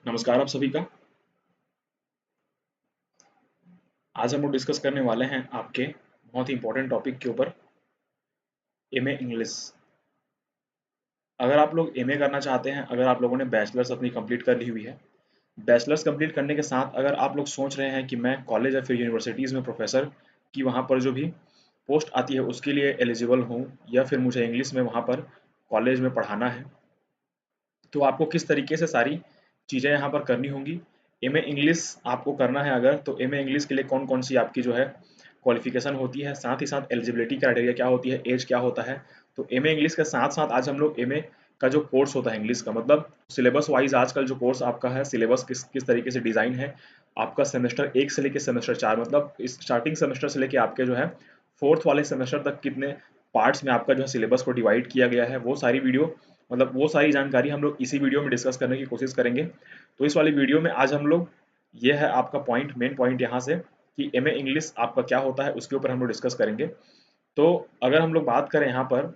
नमस्कार आप सभी का। आज हम लोग डिस्कस करने वाले हैं आपके बहुत ही इंपॉर्टेंट टॉपिक के ऊपर, एमए इंग्लिश। अगर आप लोग एमए करना चाहते हैं, अगर आप लोगों ने बैचलर्स अपनी कंप्लीट कर ली हुई है, बैचलर्स कंप्लीट करने के साथ अगर आप लोग सोच रहे हैं कि मैं कॉलेज या फिर यूनिवर्सिटीज़ में प्रोफेसर की वहाँ पर जो भी पोस्ट आती है उसके लिए एलिजिबल हूँ, या फिर मुझे इंग्लिश में वहाँ पर कॉलेज में पढ़ाना है, तो आपको किस तरीके से सारी चीज़ें यहाँ पर करनी होंगी। एमए इंग्लिश आपको करना है अगर, तो एमए इंग्लिश के लिए कौन कौन सी आपकी जो है क्वालिफिकेशन होती है, साथ ही साथ एलिजिबिलिटी क्राइटेरिया क्या होती है, एज क्या होता है। तो एमए इंग्लिश के साथ साथ आज हम लोग एमए का जो कोर्स होता है इंग्लिश का, मतलब सिलेबस वाइज आजकल जो कोर्स आपका है, सिलेबस किस किस तरीके से डिज़ाइन है आपका, सेमेस्टर 1 से लेके सेमेस्टर 4, मतलब इस स्टार्टिंग सेमेस्टर से लेके आपके जो है 4th वाले सेमेस्टर तक कितने पार्ट्स में आपका जो है सिलेबस को डिवाइड किया गया है, वो सारी वीडियो, मतलब वो सारी जानकारी हम लोग इसी वीडियो में डिस्कस करने की कोशिश करेंगे। तो इस वाली वीडियो में आज हम लोग, ये है आपका पॉइंट, मेन पॉइंट यहाँ से, कि एमए इंग्लिश आपका क्या होता है उसके ऊपर हम लोग डिस्कस करेंगे। तो अगर हम लोग बात करें यहाँ पर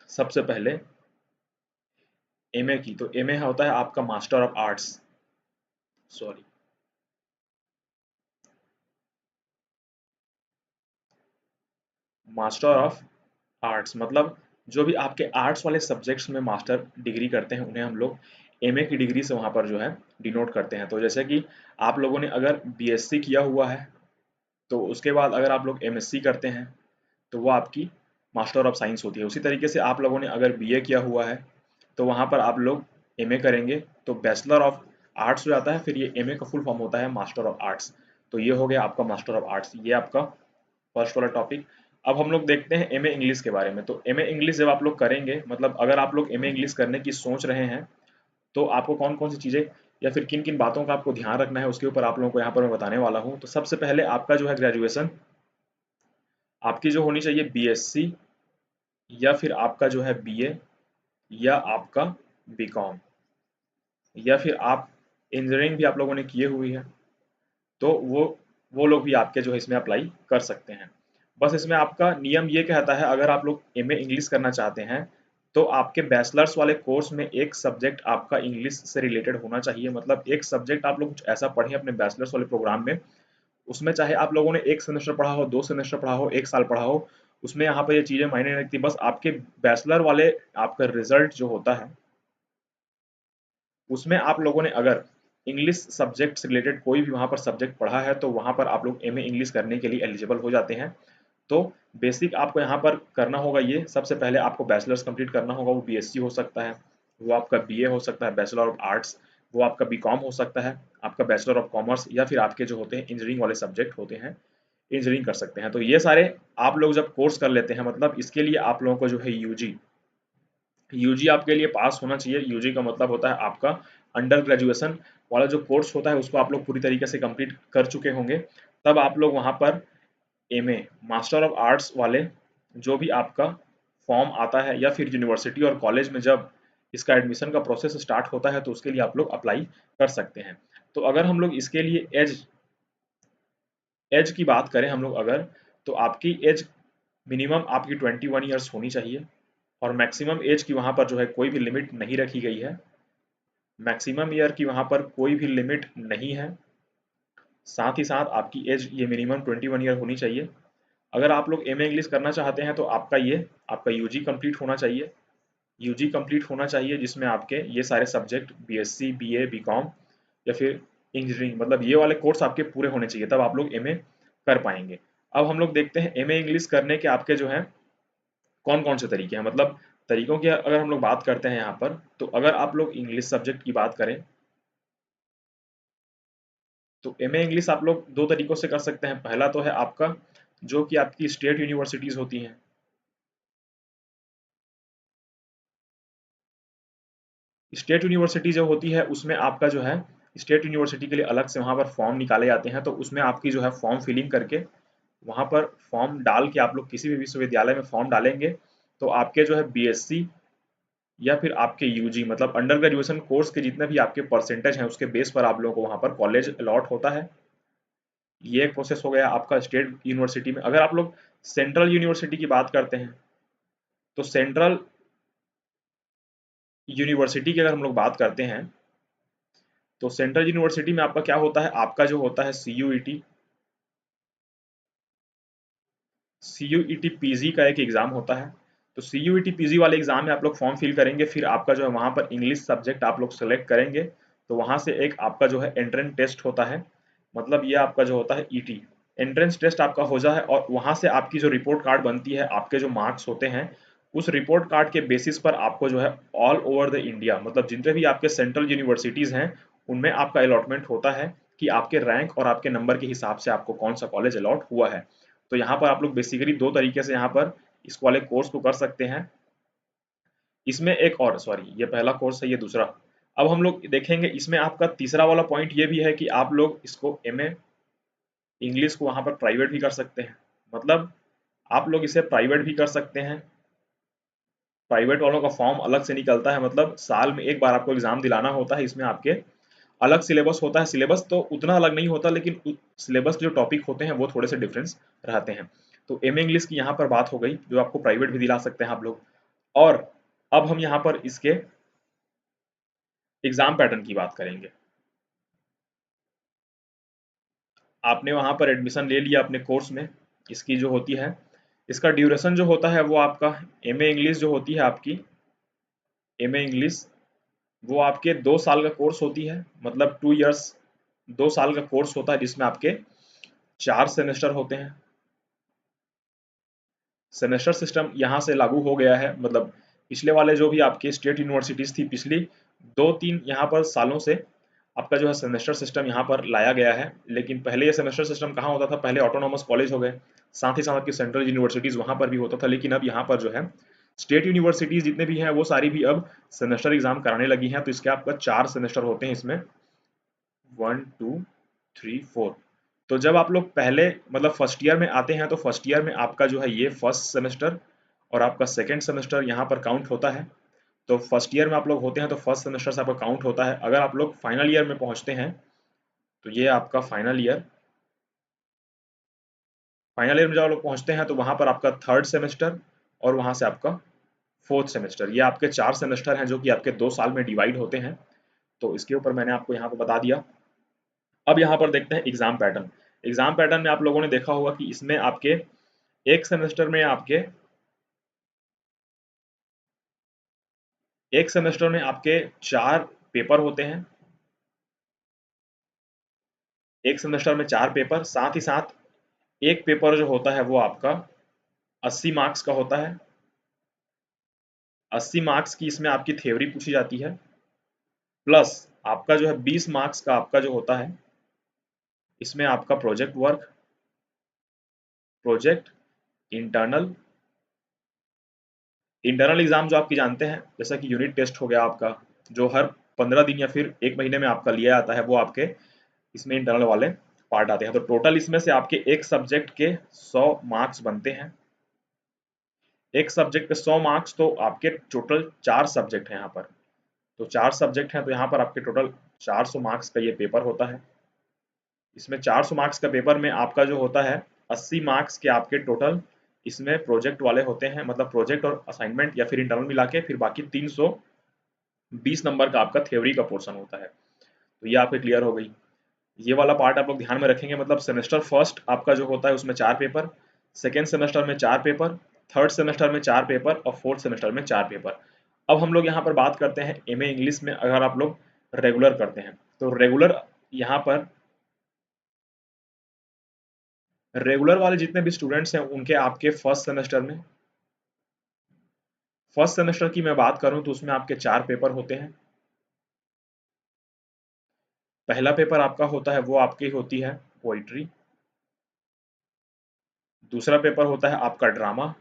सबसे पहले एमए की, तो एमए होता है आपका master of arts, sorry, master of arts, मतलब जो भी आपके आर्ट्स वाले सब्जेक्ट्स में मास्टर डिग्री करते हैं उन्हें हम लोग एमए की डिग्री से वहाँ पर जो है डिनोट करते हैं। तो जैसे कि आप लोगों ने अगर बीएससी किया हुआ है, तो उसके बाद अगर आप लोग एमएससी करते हैं तो वो आपकी मास्टर ऑफ साइंस होती है। उसी तरीके से आप लोगों ने अगर बीए किया हुआ है तो वहाँ पर आप लोग एमए करेंगे तो बैचलर ऑफ आर्ट्स हो जाता है, फिर ये एमए का फुल फॉर्म होता है मास्टर ऑफ आर्ट्स। तो ये हो गया आपका मास्टर ऑफ आर्ट्स, ये आपका फर्स्ट वाला टॉपिक। अब हम लोग देखते हैं एमए इंग्लिश के बारे में। तो एमए इंग्लिश जब आप लोग करेंगे, मतलब अगर आप लोग एमए इंग्लिश करने की सोच रहे हैं, तो आपको कौन कौन सी चीज़ें या फिर किन किन बातों का आपको ध्यान रखना है उसके ऊपर आप लोगों को यहाँ पर मैं बताने वाला हूँ। तो सबसे पहले आपका जो है ग्रेजुएशन आपकी जो होनी चाहिए बीएससी, या फिर आपका जो है बीए, या आपका बीकॉम, या फिर आप इंजीनियरिंग भी आप लोगों ने किए हुई है, तो वो लोग भी आपके जो है इसमें अप्लाई कर सकते हैं। बस इसमें आपका नियम ये कहता है, अगर आप लोग एमए इंग्लिश करना चाहते हैं तो आपके बैचलर्स वाले कोर्स में एक सब्जेक्ट आपका इंग्लिश से रिलेटेड होना चाहिए। मतलब एक सब्जेक्ट आप लोग कुछ ऐसा पढ़ें अपने बैचलर्स वाले प्रोग्राम में, उसमें चाहे आप लोगों ने 1 सेमेस्टर पढ़ा हो, 2 सेमेस्टर पढ़ा हो, 1 साल पढ़ा हो, उसमें यहाँ पे ये चीज़ें मायने नहीं रखती। बस आपके बैचलर वाले आपका रिजल्ट जो होता है, उसमें आप लोगों ने अगर इंग्लिश सब्जेक्ट से रिलेटेड कोई भी वहाँ पर सब्जेक्ट पढ़ा है, तो वहाँ पर आप लोग एमए इंग्लिश करने के लिए एलिजिबल हो जाते हैं। तो बेसिक आपको यहाँ पर करना होगा, ये सबसे पहले आपको बैचलर्स कंप्लीट करना होगा। वो बीएससी हो सकता है, वो आपका बीए हो सकता है, बैचलर ऑफ आर्ट्स, वो आपका बीकॉम हो सकता है, आपका बैचलर ऑफ कॉमर्स, या फिर आपके जो होते हैं इंजीनियरिंग वाले सब्जेक्ट होते हैं, इंजीनियरिंग कर सकते हैं। तो ये सारे आप लोग जब कोर्स कर लेते हैं, मतलब इसके लिए आप लोगों को जो है यूजी, यूजी आपके लिए पास होना चाहिए। यूजी का मतलब होता है आपका अंडर ग्रेजुएशन वाला जो कोर्स होता है, उसको आप लोग पूरी तरीके से कंप्लीट कर चुके होंगे। तब आप लोग वहाँ पर एमए मास्टर ऑफ आर्ट्स वाले जो भी आपका फॉर्म आता है, या फिर यूनिवर्सिटी और कॉलेज में जब इसका एडमिशन का प्रोसेस स्टार्ट होता है, तो उसके लिए आप लोग अप्लाई कर सकते हैं। तो अगर हम लोग इसके लिए एज एज की बात करें हम लोग अगर, तो आपकी एज मिनिमम आपकी 21 ईयर्स होनी चाहिए, और मैक्सिमम एज की वहाँ पर जो है कोई भी लिमिट नहीं रखी गई है। मैक्सिमम ईयर की वहाँ पर कोई भी लिमिट नहीं है। साथ ही साथ आपकी एज ये मिनिमम 21 ईयर होनी चाहिए। अगर आप लोग एमए इंग्लिश करना चाहते हैं तो आपका यूजी कंप्लीट होना चाहिए। यूजी कंप्लीट होना चाहिए जिसमें आपके ये सारे सब्जेक्ट बीएससी, बीए, बीकॉम, या फिर इंजीनियरिंग, मतलब ये वाले कोर्स आपके पूरे होने चाहिए, तब आप लोग एमए कर पाएंगे। अब हम लोग देखते हैं एमए इंग्लिश करने के आपके जो है कौन कौन से तरीके हैं। मतलब तरीकों की अगर हम लोग बात करते हैं यहाँ पर, तो अगर आप लोग इंग्लिश सब्जेक्ट की बात करें, तो एमए इंग्लिश आप लोग दो तरीकों से कर सकते हैं। पहला तो है आपका जो कि आपकी स्टेट यूनिवर्सिटीज होती हैं। स्टेट यूनिवर्सिटी जो होती है उसमें आपका जो है स्टेट यूनिवर्सिटी के लिए अलग से वहाँ पर फॉर्म निकाले जाते हैं, तो उसमें आपकी जो है फॉर्म फिलिंग करके वहाँ पर फॉर्म डाल के आप लोग किसी भी विश्वविद्यालय में फॉर्म डालेंगे, तो आपके जो है बीएससी या फिर आपके यूजी, मतलब अंडर ग्रेजुएशन कोर्स के जितने भी आपके परसेंटेज हैं उसके बेस पर आप लोगों को वहाँ पर कॉलेज अलॉट होता है। ये एक प्रोसेस हो गया आपका स्टेट यूनिवर्सिटी में। अगर आप लोग सेंट्रल यूनिवर्सिटी की बात करते हैं, तो सेंट्रल यूनिवर्सिटी की अगर हम लोग बात करते हैं, तो सेंट्रल यूनिवर्सिटी में आपका क्या होता है, आपका जो होता है CUET PG का एक एग्जाम होता है। तो CUET PG वाले एग्जाम में आप लोग फॉर्म फिल करेंगे, फिर आपका जो है वहाँ पर इंग्लिश सब्जेक्ट आप लोग सेलेक्ट करेंगे, तो वहाँ से एक आपका जो है एंट्रेंस टेस्ट होता है, मतलब ये आपका जो होता है ET एंट्रेंस टेस्ट आपका हो जाए, और वहाँ से आपकी जो रिपोर्ट कार्ड बनती है, आपके जो मार्क्स होते हैं, उस रिपोर्ट कार्ड के बेसिस पर आपको जो है ऑल ओवर द इंडिया, मतलब जितने भी आपके सेंट्रल यूनिवर्सिटीज़ हैं उनमें आपका अलॉटमेंट होता है कि आपके रैंक और आपके नंबर के हिसाब से आपको कौन सा कॉलेज अलॉट हुआ है। तो यहाँ पर आप लोग बेसिकली दो तरीके से यहाँ पर इस वाले कोर्स को कर सकते हैं। इसमें एक और, सॉरी ये पहला कोर्स है, ये दूसरा। अब हम लोग देखेंगे इसमें आपका तीसरा वाला पॉइंट ये भी है कि आप लोग इसको MA इंग्लिश को वहाँ पर प्राइवेट भी कर सकते हैं, मतलब आप लोग इसे प्राइवेट भी कर सकते हैं। प्राइवेट वालों का फॉर्म अलग से निकलता है, मतलब साल में एक बार आपको एग्जाम दिलाना होता है, इसमें आपके अलग सिलेबस होता है। सिलेबस तो उतना अलग नहीं होता, लेकिन सिलेबस के जो टॉपिक होते हैं वो थोड़े से डिफरेंस रहते हैं। तो MA इंग्लिश की यहाँ पर बात हो गई, जो आपको प्राइवेट भी दिला सकते हैं आप लोग। और अब हम यहाँ पर इसके एग्जाम पैटर्न की बात करेंगे। आपने वहाँ पर एडमिशन ले लिया अपने कोर्स में, इसकी जो होती है, इसका ड्यूरेशन जो होता है वो आपका MA इंग्लिश जो होती है आपकी MA इंग्लिश, वो आपके 2 साल का कोर्स होती है, मतलब 2 इयर्स, 2 साल का कोर्स होता है जिसमें आपके 4 सेमेस्टर होते हैं। सेमेस्टर सिस्टम यहाँ से लागू हो गया है, मतलब पिछले वाले जो भी आपके स्टेट यूनिवर्सिटीज थी पिछली 2-3 यहाँ पर सालों से आपका जो है सेमेस्टर सिस्टम यहाँ पर लाया गया है। लेकिन पहले ये सेमेस्टर सिस्टम कहाँ होता था, पहले ऑटोनॉमस कॉलेज हो गए, साथ ही साथ आपकी सेंट्रल यूनिवर्सिटीज वहाँ पर भी होता था, लेकिन अब यहाँ पर जो है स्टेट यूनिवर्सिटीज जितने भी हैं वो सारी भी अब सेमेस्टर एग्जाम कराने लगी हैं। तो इसके आपका 4 सेमेस्टर होते हैं इसमें, 1 2 3 4। तो जब आप लोग पहले मतलब फर्स्ट ईयर में आते हैं, तो फर्स्ट ईयर में आपका जो है ये फर्स्ट सेमेस्टर और आपका सेकेंड सेमेस्टर यहाँ पर काउंट होता है। तो फर्स्ट ईयर में आप लोग होते हैं तो फर्स्ट सेमेस्टर से आपका काउंट होता है। अगर आप लोग फाइनल ईयर में पहुंचते हैं तो ये आपका फाइनल ईयर में जब आप लोग पहुंचते हैं तो वहां पर आपका थर्ड सेमेस्टर और वहां से आपका फोर्थ सेमेस्टर, ये आपके 4 सेमेस्टर हैं जो कि आपके 2 साल में डिवाइड होते हैं। तो इसके ऊपर मैंने आपको यहाँ पर बता दिया। अब यहाँ पर देखते हैं एग्जाम पैटर्न। एग्जाम पैटर्न में आप लोगों ने देखा होगा कि इसमें आपके एक सेमेस्टर में आपके एक सेमेस्टर में आपके 4 पेपर होते हैं। एक सेमेस्टर में 4 पेपर, साथ ही साथ एक पेपर जो होता है वो आपका 80 मार्क्स का होता है। 80 मार्क्स की इसमें आपकी थ्योरी पूछी जाती है, प्लस आपका जो है 20 मार्क्स का आपका जो होता है इसमें आपका project work, project, internal. Internal exam जो आपकी जानते हैं जैसा कि यूनिट टेस्ट हो गया आपका, जो हर 15 दिन या फिर एक महीने में आपका लिया जाता है, वो आपके इसमें इंटरनल वाले पार्ट आते हैं। तो टोटल इसमें से आपके एक सब्जेक्ट के 100 मार्क्स बनते हैं। एक सब्जेक्ट पे 100 मार्क्स, तो आपके टोटल 4 सब्जेक्ट हैं यहाँ पर। तो 4 सब्जेक्ट हैं, तो यहाँ पर आपके टोटल 400 मार्क्स का ये पेपर होता है। इसमें 400 मार्क्स का पेपर में आपका जो होता है 80 मार्क्स के आपके टोटल इसमें प्रोजेक्ट वाले होते हैं, मतलब प्रोजेक्ट और असाइनमेंट या फिर इंटरनल मिला के, फिर बाकी 320 नंबर का आपका थ्योरी का पोर्शन होता है। तो ये आपके क्लियर हो गई। ये वाला पार्ट आप लोग ध्यान में रखेंगे, मतलब सेमेस्टर फर्स्ट आपका जो होता है उसमें 4 पेपर, सेकेंड सेमेस्टर में 4 पेपर, थर्ड सेमेस्टर में 4 पेपर और फोर्थ सेमेस्टर में 4 पेपर। अब हम लोग यहाँ पर बात करते हैं MA इंग्लिश में अगर आप लोग रेगुलर करते हैं, तो रेगुलर वाले जितने भी स्टूडेंट्स हैं उनके आपके फर्स्ट सेमेस्टर की मैं बात करूं तो उसमें आपके 4 पेपर होते हैं। पहला पेपर आपका होता है वो आपकी होती है पोइट्री। दूसरा पेपर होता है आपका ड्रामा।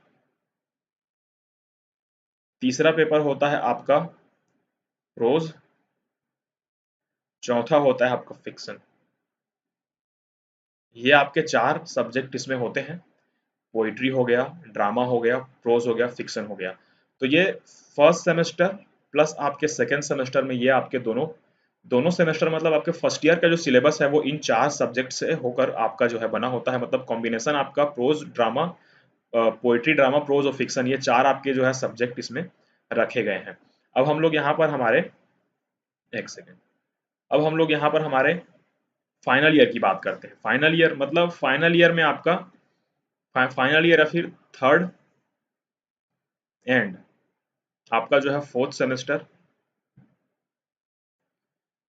तीसरा पेपर होता है आपका प्रोज। चौथा होता है आपका फिक्शन। ये आपके 4 सब्जेक्ट इसमें होते हैं, पोइट्री हो गया, ड्रामा हो गया, प्रोज हो गया, फिक्शन हो गया। तो ये फर्स्ट सेमेस्टर प्लस आपके सेकेंड सेमेस्टर में ये आपके दोनों दोनों सेमेस्टर, मतलब आपके फर्स्ट ईयर का जो सिलेबस है वो इन 4 सब्जेक्ट से होकर आपका जो है बना होता है, मतलब कॉम्बिनेशन आपका prose drama, poetry drama prose और फिक्शन, ये 4 आपके जो है सब्जेक्ट इसमें रखे गए हैं। अब हम लोग यहाँ पर हमारे एक सेकेंड अब हम लोग यहाँ पर हमारे फाइनल ईयर की बात करते हैं। फाइनल ईयर मतलब फाइनल ईयर में आपका फाइनल ईयर या फिर थर्ड एंड आपका जो है फोर्थ सेमेस्टर।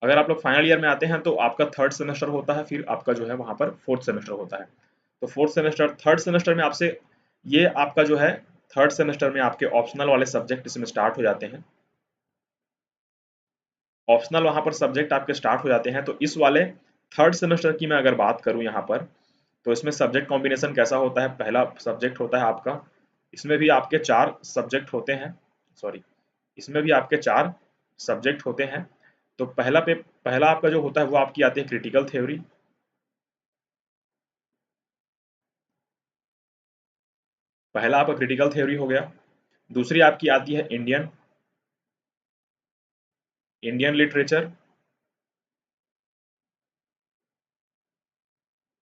अगर आप लोग फाइनल ईयर में आते हैं तो आपका थर्ड सेमेस्टर होता है, फिर आपका जो है वहां पर फोर्थ सेमेस्टर होता है। तो फोर्थ सेमेस्टर थर्ड सेमेस्टर में आपसे ये आपका जो है थर्ड सेमेस्टर में आपके ऑप्शनल वाले सब्जेक्ट इसमें स्टार्ट हो जाते हैं। ऑप्शनल वहां पर सब्जेक्ट आपके स्टार्ट हो जाते हैं। तो इस वाले थर्ड सेमेस्टर की मैं अगर बात करूं यहाँ पर, तो इसमें सब्जेक्ट कॉम्बिनेशन कैसा होता है। पहला सब्जेक्ट होता है आपका, इसमें भी आपके चार सब्जेक्ट होते हैं, सॉरी इसमें भी आपके चार सब्जेक्ट होते हैं। तो पहला आपका जो होता है वो आपकी आती है क्रिटिकल थ्योरी। पहला आपका क्रिटिकल थ्योरी हो गया। दूसरी आपकी आती है इंडियन इंडियन लिटरेचर।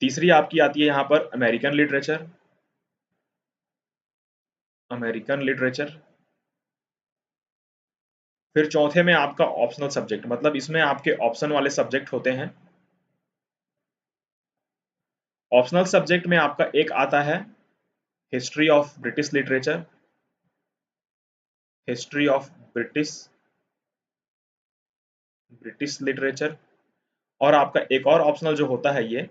तीसरी आपकी आती है यहाँ पर अमेरिकन लिटरेचर, अमेरिकन लिटरेचर। फिर चौथे में आपका ऑप्शनल सब्जेक्ट, मतलब इसमें आपके ऑप्शन वाले सब्जेक्ट होते हैं। ऑप्शनल सब्जेक्ट में आपका एक आता है history of British literature, history of British British literature. और आपका एक और ऑप्शनल जो होता है ये,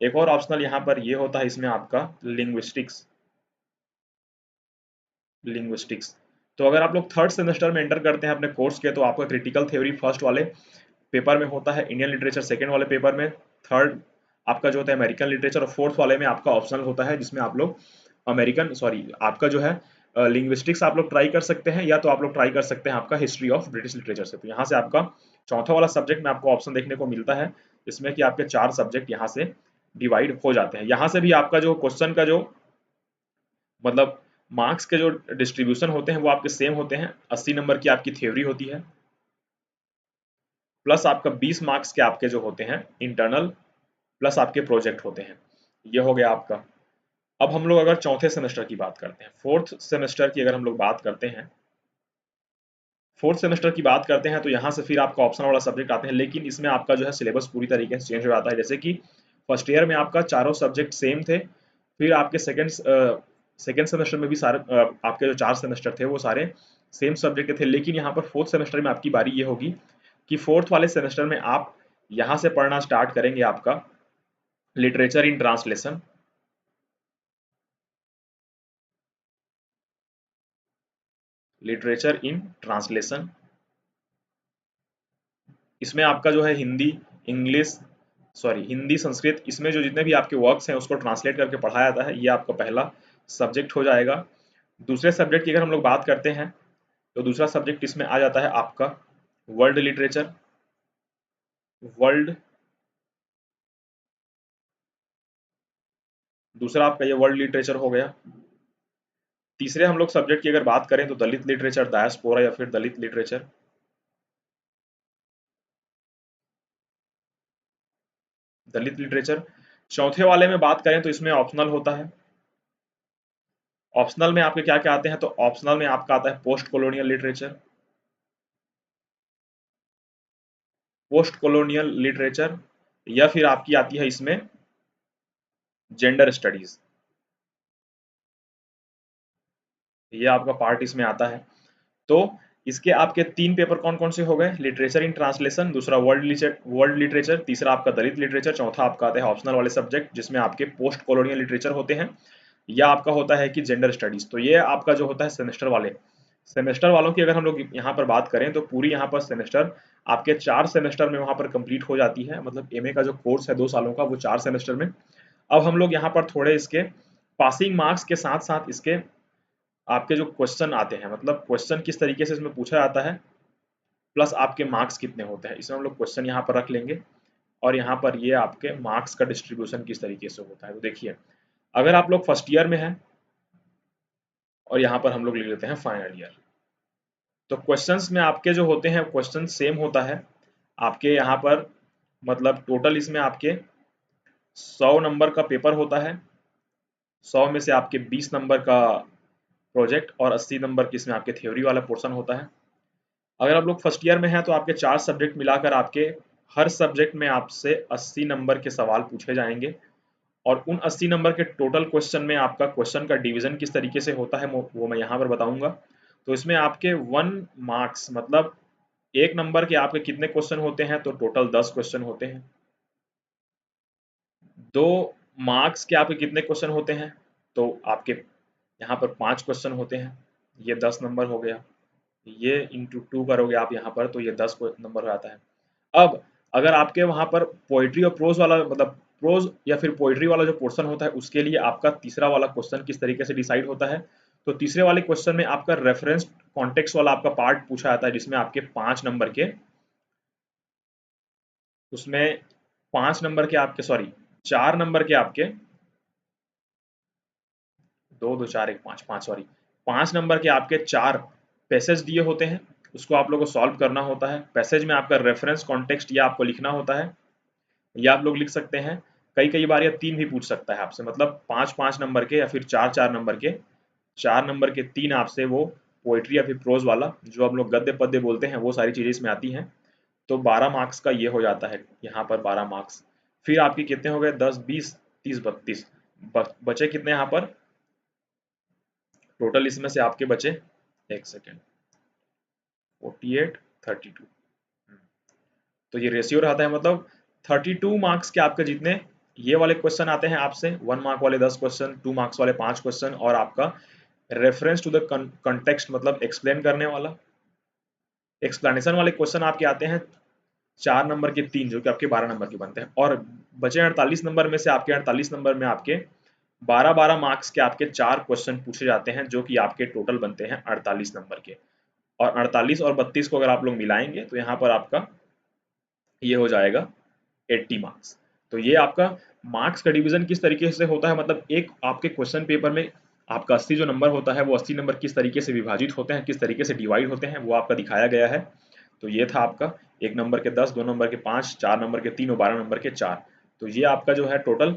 एक और ऑप्शनल यहाँ पर ये होता है इसमें आपका लिंग्विस्टिक्स, लिंग्विस्टिक्स। तो अगर आप लोग थर्ड सेमेस्टर में एंटर करते हैं अपने कोर्स के, तो आपका क्रिटिकल थ्योरी फर्स्ट वाले पेपर में होता है, इंडियन लिटरेचर सेकंड वाले पेपर में, थर्ड आपका जो होता है अमेरिकन लिटरेचर, और फोर्थ वाले में आपका ऑप्शनल होता है जिसमें आप लोग अमेरिकन सॉरी आपका जो है लिंग्विस्टिक्स आप लोग ट्राई कर सकते हैं, या तो आप लोग ट्राई कर सकते हैं आपका हिस्ट्री ऑफ ब्रिटिश लिटरेचर से। तो यहाँ से आपका चौथा वाला सब्जेक्ट में आपको ऑप्शन देखने को मिलता है, जिसमें कि आपके चार सब्जेक्ट यहाँ से डिवाइड हो जाते हैं। यहाँ से भी आपका जो क्वेश्चन का जो मतलब मार्क्स के जो डिस्ट्रीब्यूशन होते हैं वो आपके सेम होते हैं। 80 नंबर की आपकी थ्योरी होती है, प्लस आपका 20 मार्क्स के आपके जो होते हैं इंटरनल, प्लस आपके प्रोजेक्ट होते हैं। ये हो गया आपका। अब हम लोग अगर चौथे सेमेस्टर की बात करते हैं, फोर्थ सेमेस्टर की अगर हम लोग बात करते हैं, फोर्थ सेमेस्टर की बात करते हैं, तो यहाँ से फिर आपका ऑप्शनल वाला सब्जेक्ट आते हैं, लेकिन इसमें आपका जो है सिलेबस पूरी तरीके से चेंज हो जाता है। जैसे कि फर्स्ट ईयर में आपका चारों सब्जेक्ट सेम थे, फिर आपके सेकेंड सेमेस्टर में भी सारे आपके जो चार सेमेस्टर थे वो सारे सेम सब्जेक्ट के थे। लेकिन यहाँ पर फोर्थ सेमेस्टर में आपकी बारी ये होगी कि फोर्थ वाले सेमेस्टर में आप यहाँ से पढ़ना स्टार्ट करेंगे आपका literature in translation, literature in translation. इसमें आपका जो है हिंदी, इंग्लिश, सॉरी हिंदी संस्कृत, इसमें जो जितने भी आपके वर्क्स हैं उसको ट्रांसलेट करके पढ़ाया जाता है। ये आपका पहला सब्जेक्ट हो जाएगा। दूसरे सब्जेक्ट की अगर हम लोग बात करते हैं, तो दूसरा सब्जेक्ट इसमें आ जाता है आपका वर्ल्ड लिटरेचर, वर्ल्ड, दूसरा आपका ये वर्ल्ड लिटरेचर हो गया। तीसरे हम लोग सब्जेक्ट की अगर बात करें तो दलित लिटरेचर, डायस्पोरा या फिर दलित लिटरेचर, दलित लिटरेचर। चौथे वाले में बात करें तो इसमें ऑप्शनल होता है। ऑप्शनल में आपके क्या क्या आते हैं, तो ऑप्शनल में आपका आता है post colonial literature, post colonial literature, या फिर आपकी आती है इसमें जेंडर स्टडीज। ये आपका पार्ट इसमें आता है। तो इसके आपके तीन पेपर कौन कौन से हो गए, लिटरेचर इन ट्रांसलेशन, दूसरा वर्ल्ड लिटरेचर, तीसरा आपका दलित लिटरेचर, चौथा आपका आता है ऑप्शनल वाले सब्जेक्ट जिसमें आपके पोस्ट कॉलोनियल लिटरेचर होते हैं, या आपका होता है कि जेंडर स्टडीज। तो ये आपका जो होता है सेमेस्टर वाले, सेमेस्टर वालों की अगर हम लोग यहाँ पर बात करें तो पूरी यहाँ पर सेमेस्टर आपके 4 सेमेस्टर में वहाँ पर कंप्लीट हो जाती है। मतलब एमए का जो कोर्स है 2 सालों का वो 4 सेमेस्टर में। अब हम लोग यहाँ पर थोड़े इसके पासिंग मार्क्स के साथ साथ इसके आपके जो क्वेश्चन आते हैं, मतलब क्वेश्चन किस तरीके से इसमें पूछा जाता है, प्लस आपके मार्क्स कितने होते हैं, इसमें हम लोग क्वेश्चन यहाँ पर रख लेंगे। और यहाँ पर ये आपके मार्क्स का डिस्ट्रीब्यूशन किस तरीके से होता है। तो देखिए, अगर आप लोग फर्स्ट ईयर में हैं और यहाँ पर हम लोग ले लेते हैं फाइनल ईयर, तो क्वेश्चंस में आपके जो होते हैं क्वेश्चन सेम होता है आपके यहाँ पर। मतलब टोटल इसमें आपके 100 नंबर का पेपर होता है, 100 में से आपके 20 नंबर का प्रोजेक्ट और 80 नंबर की इसमें आपके थ्योरी वाला पोर्शन होता है। अगर आप लोग फर्स्ट ईयर में हैं तो आपके चार सब्जेक्ट मिलाकर आपके हर सब्जेक्ट में आपसे 80 नंबर के सवाल पूछे जाएंगे और उन 80 नंबर के टोटल क्वेश्चन में आपका क्वेश्चन का डिवीजन किस तरीके से होता है वो मैं यहाँ पर बताऊंगा। तो इसमें आपके 1 मार्क्स मतलब 1 नंबर के आपके कितने क्वेश्चन होते हैं, तो टोटल 10 क्वेश्चन होते हैं। 2 मार्क्स के आपके कितने क्वेश्चन होते हैं, तो आपके यहाँ पर 5 क्वेश्चन होते हैं, ये 10 नंबर हो गया। ये इंटू 2 करोगे आप यहाँ पर तो ये 10 नंबर हो जाता है। अब अगर आपके वहां पर पोइट्री और प्रोज वाला मतलब प्रोज या फिर पोइट्री वाला जो पोर्शन होता है उसके लिए आपका तीसरा वाला क्वेश्चन किस तरीके से डिसाइड होता है, तो तीसरे वाले क्वेश्चन में आपका रेफरेंस कॉन्टेक्स्ट वाला आपका पार्ट पूछा जाता है जिसमें आपके 5 नंबर के, उसमें 5 नंबर के आपके सॉरी 4 नंबर के आपके 2 2 4 1 5 5 सॉरी 5 नंबर के आपके 4 पैसेज दिए होते हैं, उसको आप लोगों को सॉल्व करना होता है। पैसेज में आपका रेफरेंस कॉन्टेक्स्ट ये आपको लिखना होता है, या आप लोग लिख सकते हैं कई कई बार, या 3 भी पूछ सकता है आपसे, मतलब 5 5 नंबर के या फिर 4 4 नंबर के, 4 नंबर के 3 आपसे वो पोइट्री या फिर प्रोज वाला जो आप लोग गद्य पद्य बोलते हैं वो सारी चीजें इसमें आती हैं। तो 12 मार्क्स का ये हो जाता है यहाँ पर 12 मार्क्स। फिर आपके कितने हो गए 10 20 30 32, बचे कितने यहाँ पर टोटल, इसमें से आपके बचे 1 सेकेंड 48 32। तो ये रेशियो रहता है, मतलब 32 मार्क्स के आपके जितने ये वाले क्वेश्चन आते हैं आपसे, 1 मार्क वाले 10 क्वेश्चन, 2 मार्क्स वाले 5 क्वेश्चन, और आपका रेफरेंस टू द कंटेक्स्ट मतलब एक्सप्लेन करने वाला एक्सप्लेनेशन वाले क्वेश्चन आपके आते हैं 4 नंबर के 3 जो कि आपके 12 नंबर के बनते हैं। और बचे 48 नंबर में से आपके 48 नंबर में आपके 12 12 मार्क्स के आपके 4 क्वेश्चन पूछे जाते हैं जो कि आपके टोटल बनते हैं 48 नंबर के। और 48 और 32 को अगर आप लोग मिलाएंगे तो यहाँ पर आपका ये हो जाएगा 80 मार्क्स। तो ये आपका मार्क्स का डिवीजन किस तरीके से होता है, मतलब एक आपके क्वेश्चन पेपर में आपका 80 जो नंबर होता है वो 80 नंबर किस तरीके से विभाजित होते हैं, किस तरीके से डिवाइड होते हैं वो आपका दिखाया गया है। तो ये था आपका 1 नंबर के 10, 2 नंबर के 5, 4 नंबर के 3 और 12 नंबर के 4। तो ये आपका जो है टोटल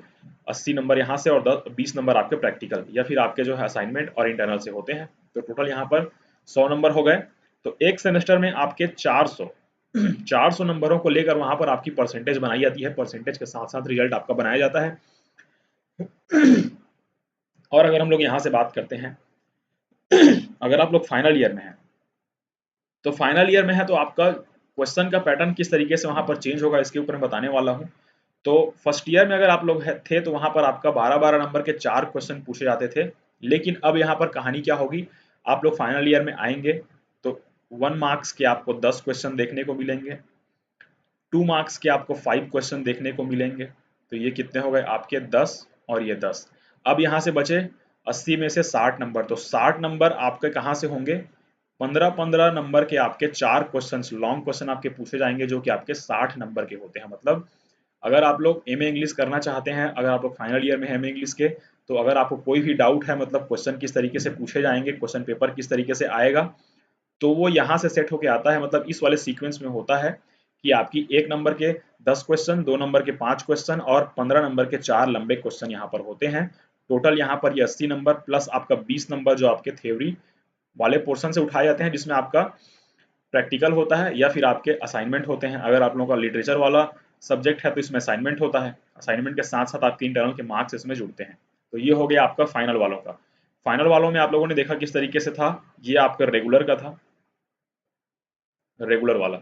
80 नंबर यहाँ से और 20 नंबर आपके प्रैक्टिकल या फिर आपके जो है असाइनमेंट और इंटरनल से होते हैं। तो टोटल यहाँ पर 100 नंबर हो गए। तो एक सेमेस्टर में आपके 400 नंबरों को लेकर वहां पर आपकी परसेंटेज बनाई जाती है, परसेंटेज के साथ साथ रिजल्ट आपका बनाया जाता है। और अगर हम लोग यहाँ से बात करते हैं अगर आप लोग फाइनल ईयर में हैं तो फाइनल ईयर में है तो आपका क्वेश्चन का पैटर्न किस तरीके से वहां पर चेंज होगा इसके ऊपर मैं बताने वाला हूँ। तो फर्स्ट ईयर में अगर आप लोग थे तो वहां पर आपका 12 12 नंबर के 4 क्वेश्चन पूछे जाते थे, लेकिन अब यहाँ पर कहानी क्या होगी, आप लोग फाइनल ईयर में आएंगे तो 1 मार्क्स के आपको 10 क्वेश्चन देखने को मिलेंगे, 2 मार्क्स के आपको 5 क्वेश्चन देखने को मिलेंगे। तो ये कितने हो गए आपके 10 और ये 10। अब यहाँ से बचे 80 में से 60 नंबर, तो 60 नंबर आपके कहाँ से होंगे, 15 15 नंबर के आपके 4 क्वेश्चन लॉन्ग क्वेश्चन आपके पूछे जाएंगे जो कि आपके 60 नंबर के होते हैं। मतलब अगर आप लोग एमए इंग्लिश करना चाहते हैं, अगर आप लोग फाइनल ईयर में हैं एमए इंग्लिश के, तो अगर आपको कोई भी डाउट है मतलब क्वेश्चन किस तरीके से पूछे जाएंगे, क्वेश्चन पेपर किस तरीके से आएगा, तो वो यहाँ से सेट होके आता है, मतलब इस वाले सीक्वेंस में होता है कि आपकी 1 नंबर के 10 क्वेश्चन, 2 नंबर के 5 क्वेश्चन और 15 नंबर के 4 लंबे क्वेश्चन यहाँ पर होते हैं। टोटल यहाँ पर ये 80 नंबर प्लस आपका 20 नंबर जो आपके थ्योरी वाले पोर्शन से उठाए जाते हैं जिसमें आपका प्रैक्टिकल होता है या फिर आपके असाइनमेंट होते हैं। अगर आप लोगों का लिटरेचर वाला सब्जेक्ट है तो इसमें असाइनमेंट होता है, असाइनमेंट के साथ साथ आपके इंटरनल के मार्क्स इसमें जुड़ते हैं। तो ये हो गया आपका फाइनल वालों का। फाइनल वालों में आप लोगों ने देखा किस तरीके से था, ये आपका रेगुलर का था, रेगुलर वाला।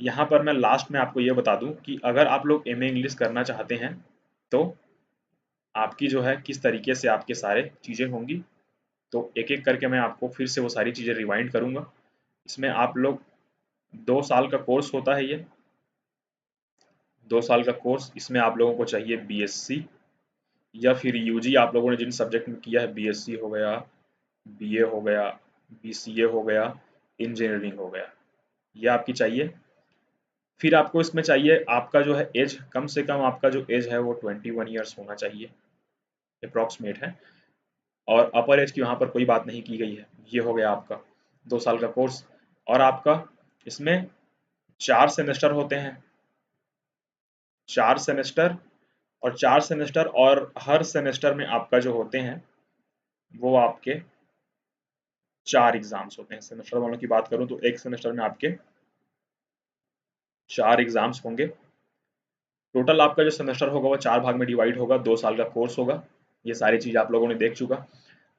यहाँ पर मैं लास्ट में आपको ये बता दूं कि अगर आप लोग एमए इंग्लिश करना चाहते हैं तो आपकी जो है किस तरीके से आपके सारे चीज़ें होंगी। तो एक एक करके मैं आपको फिर से वो सारी चीज़ें रिवाइंड करूंगा। इसमें आप लोग 2 साल का कोर्स होता है, ये 2 साल का कोर्स, इसमें आप लोगों को चाहिए बीएससी या फिर यूजी, आप लोगों ने जिन सब्जेक्ट में किया है, बीएससी हो गया, बीए हो गया, बीसीए हो गया, इंजीनियरिंग हो गया, ये आपकी चाहिए। फिर आपको इसमें चाहिए आपका जो है एज, कम से कम आपका जो एज है वो 21 ईयर्स होना चाहिए, अप्रॉक्सीमेट है। और अपर एज की वहाँ पर कोई बात नहीं की गई है। ये हो गया आपका 2 साल का कोर्स। और आपका इसमें 4 सेमेस्टर होते हैं, 4 सेमेस्टर, और 4 सेमेस्टर और हर सेमेस्टर में आपका जो होते हैं वो आपके 4 एग्जाम्स होते हैं। सेमेस्टर वालों की बात करूं तो एक सेमेस्टर में आपके 4 एग्जाम्स होंगे। टोटल आपका जो सेमेस्टर होगा वो 4 भाग में डिवाइड होगा, 2 साल का कोर्स होगा। ये सारी चीज़ आप लोगों ने देख चुका।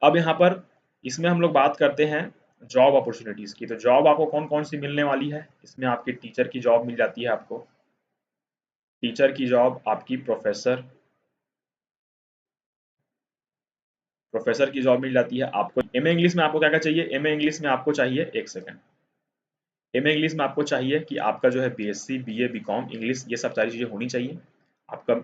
अब यहाँ पर इसमें हम लोग बात करते हैं जॉब अपॉर्चुनिटीज़ की। तो जॉब आपको कौन-कौन सी मिलने वाली है? इसमें आपकी टीचर की जॉब मिल जाती है आपको, टीचर की जॉब, आपकी प्रोफ़ेसर की जॉब मिल जाती है आपको। एमए इंग्लिश में आपको क्या-क्या चाहिए? एमए इंग्लिश में आपको चाहिए, 1 सेकंड। एमए इंग्लिश में आपको चाहिए कि आपका जो है बीएससी, बीए, बीकॉम इंग्लिश ये सब सारी चीज़ें होनी चाहिए। आपका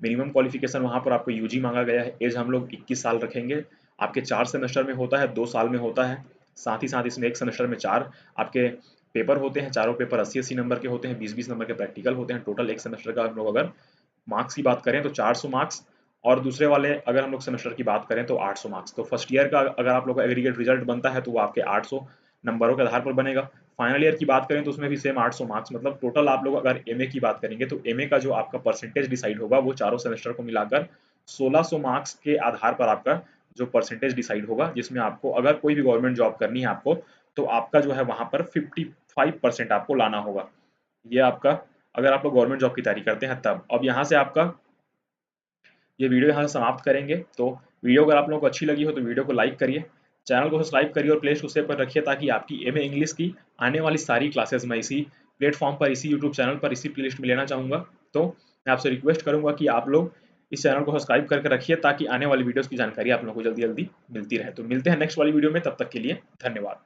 मिनिमम क्वालिफिकेशन वहाँ पर आपको यूजी मांगा गया है। एज हम लोग 21 साल रखेंगे। आपके 4 सेमेस्टर में होता है, 2 साल में होता है। साथ ही साथ इसमें 1 सेमेस्टर में 4 आपके पेपर होते हैं। चारों पेपर 80-80 नंबर के होते हैं, 20-20 नंबर के प्रैक्टिकल होते हैं। टोटल 1 सेमेस्टर का हम लोग अगर मार्क्स की बात करें तो 400 मार्क्स, और दूसरे वाले अगर हम लोग सेमेस्टर की बात करें तो 800 मार्क्स। तो फर्स्ट ईयर का अगर आप लोग का एग्रीगेट रिजल्ट बनता है तो वो आपके 800 नंबरों के आधार पर बनेगा। फाइनल ईयर की बात करें तो उसमें भी सेम 800 मार्क्स, मतलब टोटल आप लोग अगर एमए की बात करेंगे तो एमए का जो आपका परसेंटेज डिसाइड होगा वो चारों सेमेस्टर को मिलाकर 1600 मार्क्स के आधार पर आपका जो परसेंटेज डिसाइड होगा, जिसमें आपको अगर कोई भी गवर्नमेंट जॉब करनी है आपको, तो आपका जो है वहां पर 55% आपको लाना होगा। ये आपका, अगर आप लोग गवर्नमेंट जॉब की तैयारी करते हैं तब। अब यहाँ से आपका ये वीडियो यहाँ से समाप्त करेंगे। तो वीडियो अगर आप लोगों को अच्छी लगी हो तो वीडियो को लाइक करिए, चैनल को सब्सक्राइब करिए और प्ले लिस्ट उसे पर रखिए, ताकि आपकी एमए इंग्लिश की आने वाली सारी क्लासेस मैं इसी प्लेटफॉर्म पर, इसी यूट्यूब चैनल पर, इसी प्ले लिस्ट में लेना चाहूँगा। तो मैं आपसे रिक्वेस्ट करूँगा कि आप लोग इस चैनल को सब्सक्राइब करके रखिए, ताकि आने वाली वीडियोज़ की जानकारी आप लोगों को जल्दी जल्दी मिलती रहे। तो मिलते हैं नेक्स्ट वाली वीडियो में, तब तक के लिए धन्यवाद।